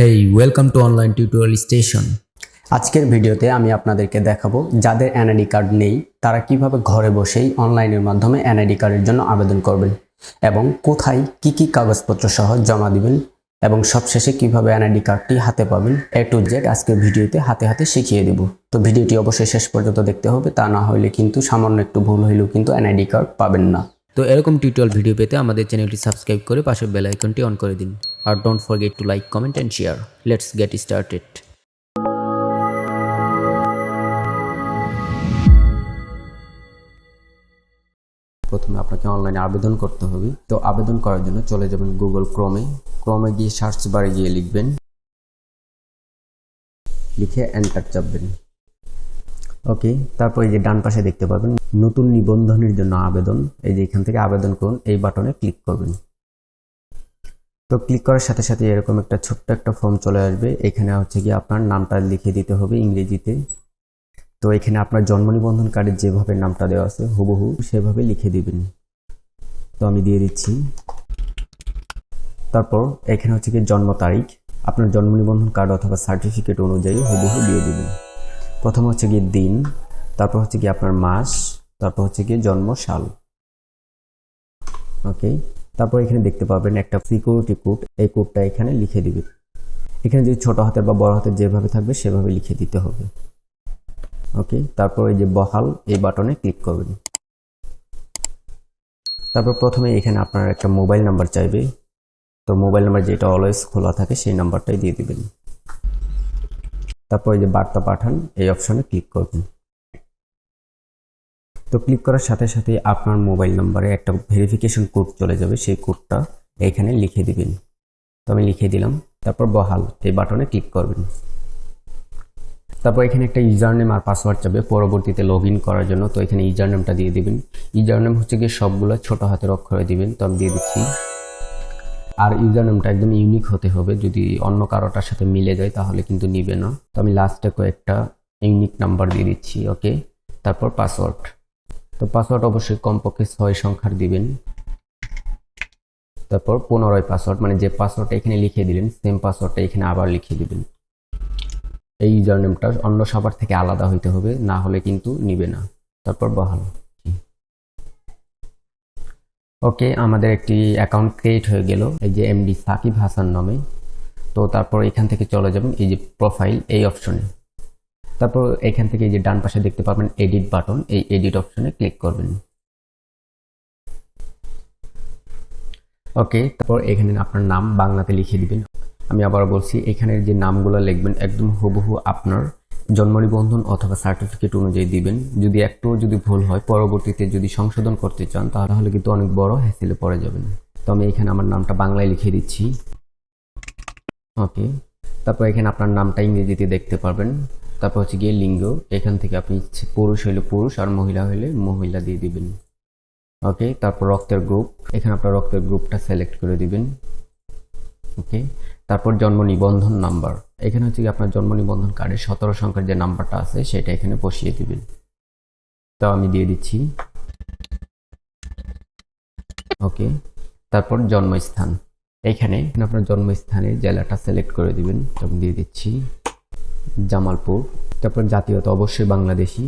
Hey welcome to online tutorial station. আজকের ভিডিওতে আমি আপনাদেরকে দেখাবো যাদের এনআইডি কার্ড নেই তারা কিভাবে ঘরে বসেই অনলাইনের মাধ্যমে এনআইডি কার্ডের জন্য আবেদন করবেন এবং কোথায় কি কাগজপত্র সহ জমা দিবেন এবং সবশেষে কিভাবে এনআইডি কার্ডটি হাতে পাবেন এ টু জেড আজকের ভিডিওতে হাতে হাতে শিখিয়ে দেব। তো ভিডিওটি অবশ্যই শেষ পর্যন্ত দেখতে হবে, তা না হলে কিন্তু সামান্য একটু ভুল হইলেও কিন্তু এনআইডি কার্ড পাবেন না। তো এরকম টিউটোরিয়াল ভিডিও পেতে আমাদের চ্যানেলটি সাবস্ক্রাইব করে পাশের বেল আইকনটি অন করে দিন। আর don't forget to like, comment and share. Let's get started. প্রথমে আপনাকে অনলাইনে আবেদন করতে হবে। তো আবেদন করার জন্য চলে যাবেন গুগল ক্রোমে গিয়ে সার্চ বারে গিয়ে লিখবেন, লিখে এন্টার চাপবেন। ওকে, তারপর এই যে ডান পাশে দেখতে পাবেন নতুন নিবন্ধনের জন্য আবেদন, এই যে এখান থেকে আবেদন করুন এই বাটনে ক্লিক করবেন। তো ক্লিক করার সাথে সাথে এরকম একটা ছোট্ট একটা ফর্ম চলে আসবে। এখানে হচ্ছে কি আপনার নামটা লিখে দিতে হবে ইংরেজিতে। তো এখানে আপনার জন্ম নিবন্ধন কার্ডে যেভাবে নামটা দেওয়া আছে হুবহু সেভাবে লিখে দিবেন। তো আমি দিয়ে দিচ্ছি। তারপর এখানে হচ্ছে কি জন্ম তারিখ আপনার জন্ম নিবন্ধন কার্ড অথবা সার্টিফিকেট অনুযায়ী হুবহু দিয়ে দিবেন। প্রথম হচ্ছে গিয়ে দিন, তারপর হচ্ছে কি আপনার মাস, তারপর হচ্ছে কি জন্ম সাল। ওকে, তারপর এখানে দেখতে পাবেন একটা সিকিউরিটি কোড, এই কোডটা এখানে লিখে দিবেন। এখানে যদি ছোট হাতের বা বড় হাতের যেভাবে থাকবে সেভাবে লিখে দিতে হবে। ওকে, তারপর এই যে বহাল এই বাটনে ক্লিক করবেন। তারপর প্রথমে এখানে আপনার একটা মোবাইল নাম্বার চাইবে। তো মোবাইল নাম্বার যেটা অলওয়েজ খোলা থাকে সেই নাম্বারটাই দিয়ে দিবেন। তারপর এই যে বার্তা পাঠান এই অপশনে ক্লিক করবেন। তো ক্লিক করার সাথে সাথে আপনার মোবাইল নাম্বারে একটা ভেরিফিকেশন কোড চলে যাবে, সেই কোডটা এখানে লিখে দিবেন। তো আমি লিখে দিলাম। তারপর বহাল এই বাটনে ক্লিক করবেন। তারপর এখানে একটা ইউজার নেম আর পাসওয়ার্ড চাবে পরবর্তীতে লগ ইন করার জন্য। তো এখানে ইউজার নেমটা দিয়ে দিবেন। ইউজার নেম হচ্ছে গিয়ে সবগুলো ছোট হাতের অক্ষরে দিবেন। তো আমি দিয়ে দিচ্ছি। আর ইউজার নেমটা একদম ইউনিক হতে হবে, যদি অন্য কারোটার সাথে মিলে যায় তাহলে কিন্তু নিবে না। তো আমি লাস্টে কয়েকটা ইউনিক নাম্বার দিয়ে দিচ্ছি। ওকে, তারপর পাসওয়ার্ড। তো পাসওয়ার্ড অবশ্যই কমপক্ষে 6 সংখ্যার দিবেন। তারপর পুনরায় পাসওয়ার্ড, মানে যে পাসওয়ার্ডটা এখানে লিখে দিলেন সেম পাসওয়ার্ডটা এখানে আবার লিখে দিবেন। এই ইউজার নেমটা অন্য সবার থেকে আলাদা হইতে হবে, না হলে কিন্তু নিবে না। তারপর বহাল। ওকে, আমাদের একটি অ্যাকাউন্ট ক্রিয়েট হয়ে গেল এই যে এমডি সাকিব হাসান নামে। তো তারপর এখান থেকে চলে যাবেন এই যে প্রোফাইল এই অপশনে। তারপর এখান থেকে এই যে ডান পাশে দেখতে পাবেন এডিট বাটন, এই এডিট অপশনে ক্লিক করবেন। ওকে, তারপর এখানে আপনার নাম বাংলাতে লিখে দিবেন। আমি আবার বলছি, এখানের যে নামগুলো লিখবেন একদম হুবহু আপনার জন্ম নিবন্ধন অথবা সার্টিফিকেট অনুযায়ী দিবেন। যদি ভুল হয় পরবর্তীতে যদি সংশোধন করতে চান তাহলে কিন্তু অনেক বড় হ্যাসেলে পড়ে যাবেন। তো আমি এখানে আমার নামটা বাংলায় লিখে দিচ্ছি। ওকে, তারপর এখানে আপনার নামটা ইংরেজিতে দেখতে পারবেন। তারপর হচ্ছে গিয়ে লিঙ্গ, এখান থেকে আপনি পুরুষ হইলে পুরুষ আর মহিলা হইলে মহিলা দিয়ে দিবেন। ওকে, তারপর রক্তের গ্রুপ, এখানে আপনার রক্তের গ্রুপটা সিলেক্ট করে দিবেন। ওকে, তারপর জন্ম নিবন্ধন নাম্বার, এখানে হচ্ছে কি আপনার জন্ম নিবন্ধন কার্ডে 17 সংখ্যার যে নাম্বারটা আছে সেটা এখানে বসিয়ে দিবেন। তো আমি দিয়ে দিচ্ছি। ওকে, তারপর জন্মস্থান, এখানে আপনার জন্মস্থানের জেলাটা সিলেক্ট করে দিবেন। আমি দিয়ে দিচ্ছি জামালপুর। তারপর জাতীয়তা অবশ্যই বাংলাদেশি।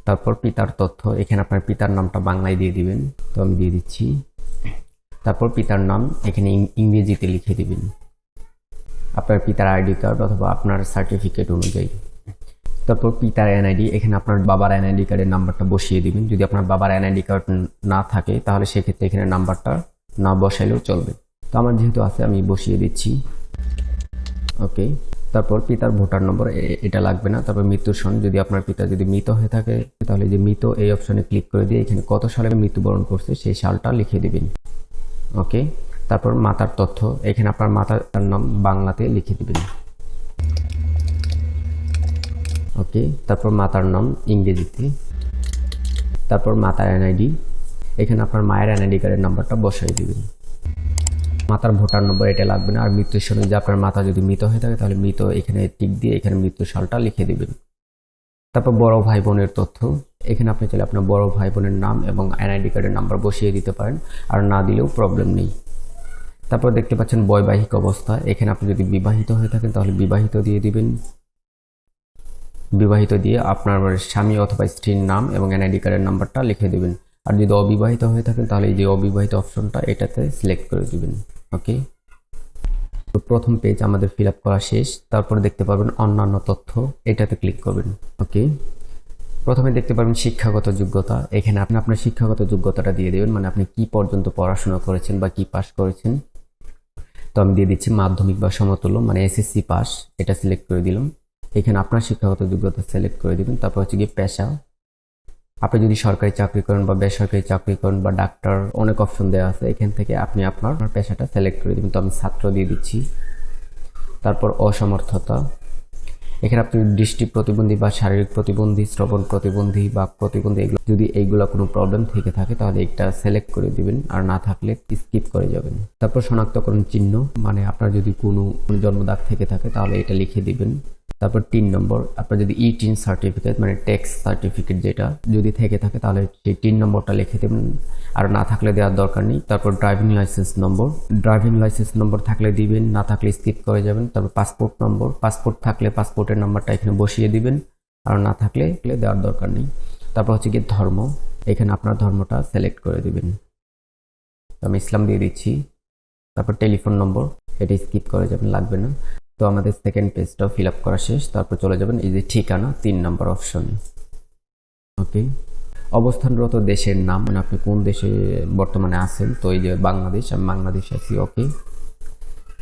তারপর পিতার তথ্য, এখানে আপনার পিতার নামটা বাংলায় দিয়ে দিবেন। তো আমি দিয়ে দিচ্ছি। তারপর পিতার নাম এখানে ইংরেজিতে লিখে দিবেন আপনার পিতার আইডি কার্ড অথবা আপনার সার্টিফিকেট অনুযায়ী। তারপর পিতার এনআইডি, এখানে আপনার বাবার এনআইডি কার্ডের নাম্বারটা বসিয়ে দিবেন। যদি আপনার বাবার এনআইডি কার্ড না থাকে তাহলে সেক্ষেত্রে এখানে নাম্বারটা না বসাইলেও চলবে। তো আমার যেহেতু আছে আমি বসিয়ে দিচ্ছি। ওকে, তারপর পিতার ভোটার নম্বর এটা লাগবে না। তারপর মৃত্যুর সন, যদি আপনার পিতা যদি মৃত হয়ে থাকে তাহলে যে মৃত এই অপশনে ক্লিক করে দিয়ে এখানে কত সালে মৃত্যুবরণ করছে সেই সালটা লিখে দিবেন। ওকে, তারপর মাতার তথ্য, এখানে আপনার মাতার নাম বাংলাতে লিখে দিবেন। ওকে, তারপর মাতার নাম ইংরেজিতে। তারপর মাতার এনআইডি, এখানে আপনার মায়ের এনআইডি কার্ডের নাম্বারটা বসাই দিবেন। মাতার ভোটার নম্বর এটা লাগবে না। আর মৃত্যুর সময় যে আপনার মাতা যদি মৃত হয়ে থাকে তাহলে মৃত এখানে টিক দিয়ে এখানে মৃত্যু সালটা লিখে দিবেন। তারপর বড় ভাই বোনের তথ্য, এখানে আপনি চাইলে আপনার বড় ভাই বোনের নাম এবং এনআইডি কার্ডের নাম্বার বসিয়ে দিতে পারেন, আর না দিলেও প্রবলেম নেই। তারপর দেখতে পাচ্ছেন বৈবাহিক অবস্থা, এখানে আপনি যদি বিবাহিত হয়ে থাকেন তাহলে বিবাহিত দিয়ে দিবেন। বিবাহিত দিয়ে আপনার স্বামী অথবা স্ত্রীর নাম এবং এনআইডি কার্ডের নাম্বারটা লিখে দেবেন। আর যদি অবিবাহিত হয়ে থাকেন তাহলে এই যে অবিবাহিত অপশনটা এটাতে সিলেক্ট করে দিবেন। ওকে, তো প্রথম পেজ আমাদের ফিল আপ করা শেষ। তারপরে দেখতে পাবেন অন্যান্য তথ্য, এটাতে ক্লিক করবেন। ওকে, প্রথমে দেখতে পাবেন শিক্ষাগত যোগ্যতা, এখানে আপনি আপনার শিক্ষাগত যোগ্যতাটা দিয়ে দেবেন, মানে আপনি কি পর্যন্ত পড়াশোনা করেছেন বা কি পাস করেছেন। তো আমি দিয়ে দিচ্ছি মাধ্যমিক বা সমতুল্য, মানে এসএসসি পাস, এটা সিলেক্ট করে দিলাম। এখানে আপনার শিক্ষাগত যোগ্যতা সিলেক্ট করে দিবেন। তারপর হচ্ছে গিয়ে পেশা, আপনি যদি সরকারি চাকরি করেন বা বেসরকারি চাকরি করেন বা ডাক্তার, অনেক অপশন দেওয়া আছে, এখান থেকে আপনি আপনার পেশাটা সিলেক্ট করে দেবেন। তো আমি ছাত্র দিয়ে দিচ্ছি। তারপর অসমর্থতা, এখানে আপনি দৃষ্টি প্রতিবন্ধী বা শারীরিক প্রতিবন্ধী, শ্রবণ প্রতিবন্ধী বা প্রতিবন্ধী, এগুলো যদি এইগুলো কোনো প্রবলেম থেকে থাকে তাহলে এটা সিলেক্ট করে দিবেন, আর না থাকলে স্কিপ করে যাবেন। তারপর শনাক্তকরণ চিহ্ন, মানে আপনার যদি কোনো জন্মদাগ থেকে থাকে তাহলে এটা লিখে দিবেন। তারপর 3 নম্বর, আপনার যদি ই-টিন সার্টিফিকেট মানে ট্যাক্স সার্টিফিকেট যেটা যদি থেকে থাকে তাহলে সেই 3 নম্বরটা লিখে দেবেন, আর না থাকলে দেওয়ার দরকার নেই। তারপর ড্রাইভিং লাইসেন্স নম্বর, ড্রাইভিং লাইসেন্স নম্বর থাকলে দিবেন, না থাকলে স্কিপ করে যাবেন। তারপর পাসপোর্ট নম্বর, পাসপোর্ট থাকলে পাসপোর্টের নাম্বারটা এখানে বসিয়ে দিবেন, আর না থাকলে দেওয়ার দরকার নেই। তারপর হচ্ছে কি ধর্ম, এখানে আপনার ধর্মটা সিলেক্ট করে দিবেন। আমি ইসলাম দিয়ে দিচ্ছি। তারপর টেলিফোন নম্বর, এটা স্কিপ করে যাবেন, লাগবে না। তো আমাদের সেকেন্ড পেজটাও ফিল আপ করা শেষ। তারপর চলে যাবেন এই যে ঠিকানা 3 নম্বর অপশনে। ওকে, অবস্থানরত দেশের নাম, মানে আপনি কোন দেশে বর্তমানে আছেন, তো এই যে বাংলাদেশ, আমি বাংলাদেশে আছি। ওকে,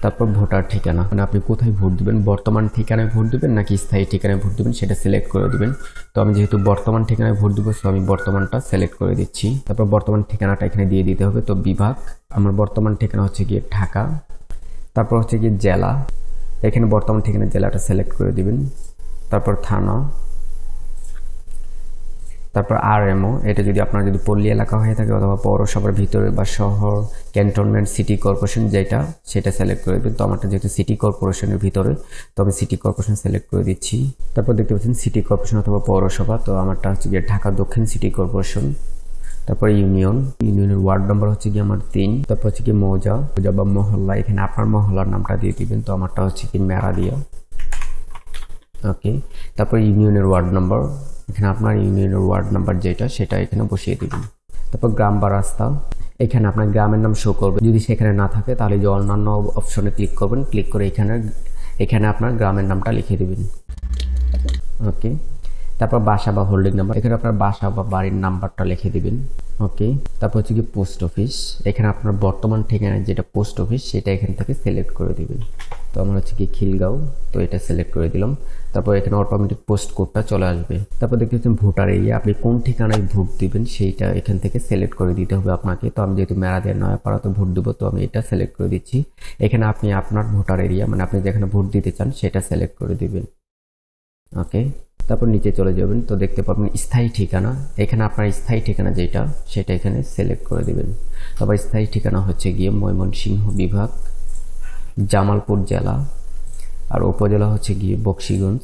তারপর ভোটার ঠিকানা, মানে আপনি কোথায় ভোট দিবেন, বর্তমান ঠিকানায় ভোট দিবেন নাকি স্থায়ী ঠিকানায় ভোট দিবেন সেটা সিলেক্ট করে দিবেন। তো আমি যেহেতু বর্তমান ঠিকানায় ভোট দিব, তো আমি বর্তমানটা সিলেক্ট করে দিচ্ছি। তারপর বর্তমান ঠিকানাটা এখানে দিয়ে দিতে হবে। তো বিভাগ, আমার বর্তমান ঠিকানা হচ্ছে গিয়ে ঢাকা। তারপর হচ্ছে গিয়ে জেলা, এখানে বর্তমান ঠিকানা জেলাটা সিলেক্ট করে দিবেন। তারপর থানা, তারপর আরএমও, এটা যদি আপনার যদি পল্লী এলাকা হয়ে থাকে অথবা পৌরসভার ভিতরে বা শহর, ক্যান্টনমেন্ট, সিটি কর্পোরেশন যেটা, সেটা সিলেক্ট করে দেবেন। তো আমারটা যেহেতু সিটি কর্পোরেশনের ভিতরে, তো আমি সিটি কর্পোরেশন সিলেক্ট করে দিচ্ছি। তারপর দেখতে পাচ্ছেন সিটি কর্পোরেশন অথবা পৌরসভা, তো আমারটা হচ্ছে গিয়ে ঢাকা দক্ষিণ সিটি কর্পোরেশন। তারপর ইউনিয়নের ওয়ার্ড নাম্বার হচ্ছে কি আমার 3। তারপর হচ্ছে কি মৌজা বা মহল্লা, এখানে আপনার মহল্লার নামটা দিয়ে দিবেন। তো আমারটা হচ্ছে কি মেরাদিয়া। ওকে, তারপর ইউনিয়নের ওয়ার্ড নাম্বার, এখানে আপনার ইউনিয়নের ওয়ার্ড নাম্বার যেটা সেটা এখানে বসিয়ে দিবেন। তারপর গ্রাম বা রাস্তা, এখানে আপনার গ্রামের নাম শো করবে, যদি সেখানে না থাকে তাহলে যে অন্যান্য অপশনে ক্লিক করবেন, ক্লিক করে এখানে আপনার গ্রামের নামটা লিখে দিবেন। ওকে, তারপর বাসা বা হোল্ডিং নাম্বার, এখানে আপনার বাসা বা বাড়ির নাম্বারটা লিখে দিবেন। ওকে, তারপর হচ্ছে কি পোস্ট অফিস, এখানে আপনার বর্তমান ঠিকানায় যেটা পোস্ট অফিস সেটা এখান থেকে সিলেক্ট করে দিবেন। তো আমার হচ্ছে কি খিলগাঁও, তো এটা সিলেক্ট করে দিলাম। তারপর এখানে অটোমেটিক পোস্ট কোডটা চলে আসবে। তারপর দেখতে পাচ্ছেন ভোটার এরিয়া, আপনি কোন ঠিকানায় ভোট দিবেন সেইটা এখান থেকে সিলেক্ট করে দিতে হবে আপনাকে। তো আমি যেহেতু মেরাদিয়া নয়াপাড়াতে ভোট দেবো, তো আমি এটা সিলেক্ট করে দিচ্ছি। এখানে আপনি আপনার ভোটার এরিয়া, মানে আপনি যেখানে ভোট দিতে চান সেটা সিলেক্ট করে দিবেন। ওকে, তারপর নিচে চলে যাবেন, তো দেখতে পাবেন স্থায়ী ঠিকানা, এখানে আপনার স্থায়ী ঠিকানা যেটা সেটা এখানে সিলেক্ট করে দিবেন। তারপর স্থায়ী ঠিকানা হচ্ছে গিয়ে ময়মনসিংহ বিভাগ, জামালপুর জেলা, আর উপজেলা হচ্ছে গিয়ে বকশীগঞ্জ।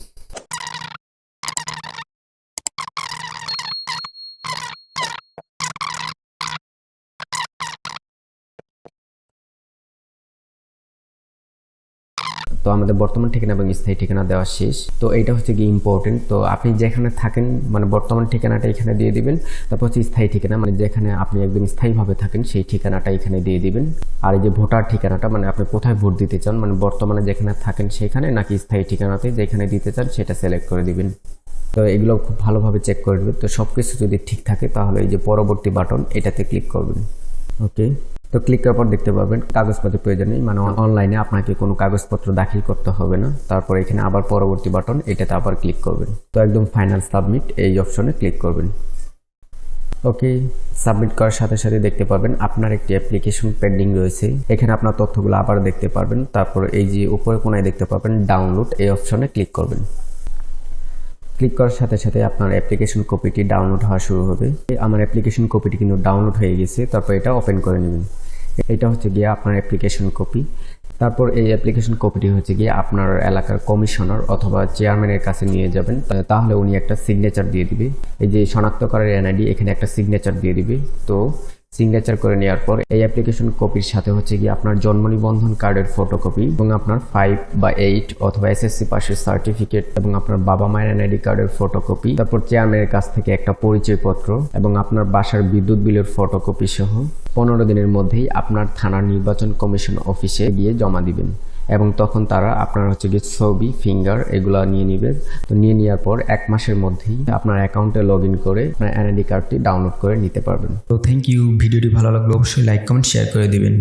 তো আমাদের বর্তমান ঠিকানা এবং স্থায়ী ঠিকানা দেওয়া শেষ। তো এটা হচ্ছে গিয়ে ইম্পর্টেন্ট। তো আপনি যেখানে থাকেন, মানে বর্তমান ঠিকানাটা এখানে দিয়ে দিবেন। তারপর হচ্ছে স্থায়ী ঠিকানা, মানে যেখানে আপনি একদম স্থায়ীভাবে থাকেন সেই ঠিকানাটা এখানে দিয়ে দিবেন। আর এই যে ভোটার ঠিকানাটা, মানে আপনি কোথায় ভোট দিতে চান, মানে বর্তমানে যেখানে থাকেন সেখানে নাকি স্থায়ী ঠিকানাতে যেখানে দিতে চান সেটা সিলেক্ট করে দিবেন। তো এগুলো খুব ভালোভাবে চেক করে নেবেন। তো সব কিছু যদি ঠিক থাকে তাহলে এই যে পরবর্তী বাটন এটাতে ক্লিক করবেন। ওকে, তো ক্লিক করার পর দেখতে পাবেন কাগজপত্রের প্রয়োজন নেই, মানে অনলাইনে আপনাকে কোনো কাগজপত্র দাখিল করতে হবে না। তারপর এখানে আবার পরবর্তী বাটন, এটাতে আবার ক্লিক করবেন। তো একদম ফাইনাল সাবমিট এই অপশনে ক্লিক করবেন। ওকে, সাবমিট করার সাথে সাথে দেখতে পাবেন আপনার একটি অ্যাপ্লিকেশন পেন্ডিং রয়েছে। এখানে আপনার তথ্যগুলো আবার দেখতে পারবেন। তারপর এই যে উপরে কোনায় দেখতে পাবেন ডাউনলোড, এই অপশনে ক্লিক করবেন। ক্লিক করার সাথে সাথে আপনার অ্যাপ্লিকেশন কপিটি ডাউনলোড হওয়া শুরু হবে। আমার অ্যাপ্লিকেশন কপিটি কিন্তু ডাউনলোড হয়ে গেছে। তারপর এটা ওপেন করে নেবেন। এটা হচ্ছে গিয়ে আপনার অ্যাপ্লিকেশন কপি। তারপর এই অ্যাপ্লিকেশন কপিটি হচ্ছে গিয়ে আপনার এলাকার কমিশনার অথবা চেয়ারম্যানের কাছে নিয়ে যাবেন, তাহলে উনি একটা সিগনেচার দিয়ে দিবে। এই যে শনাক্তকারীর এনআইডি, এখানে একটা সিগনেচার দিয়ে দিবে। তো সিগনেচার করে নেওয়ার পর এই অ্যাপ্লিকেশন কপির সাথে হচ্ছে গিয়ে আপনার জন্ম নিবন্ধন কার্ডের ফটোকপি এবং আপনার 5 বা 8 অথবা এসএসসি পাশের সার্টিফিকেট এবং আপনার বাবা মায়ের এনআইডি কার্ডের ফটোকপি, তারপর চেয়ারম্যানের কাছ থেকে একটা পরিচয়পত্র এবং আপনার বাসার বিদ্যুৎ বিলের ফটোকপি সহ 15 দিনের মধ্যেই আপনার থানার নির্বাচন কমিশন অফিসে গিয়ে জমা দিবেন এবং তখন তারা আপনার হচ্ছে গিয়ে ছবি, ফিঙ্গার এগুলো নিয়ে নেবে। তো নিয়ে নেওয়ার পর 1 মাসের মধ্যেই আপনার অ্যাকাউন্টে লগ ইন করে আপনার এনআইডি কার্ডটি ডাউনলোড করে নিতে পারবেন। তো থ্যাংক ইউ। ভিডিওটি ভালো লাগলে অবশ্যই লাইক কমেন্ট শেয়ার করে দিবেন।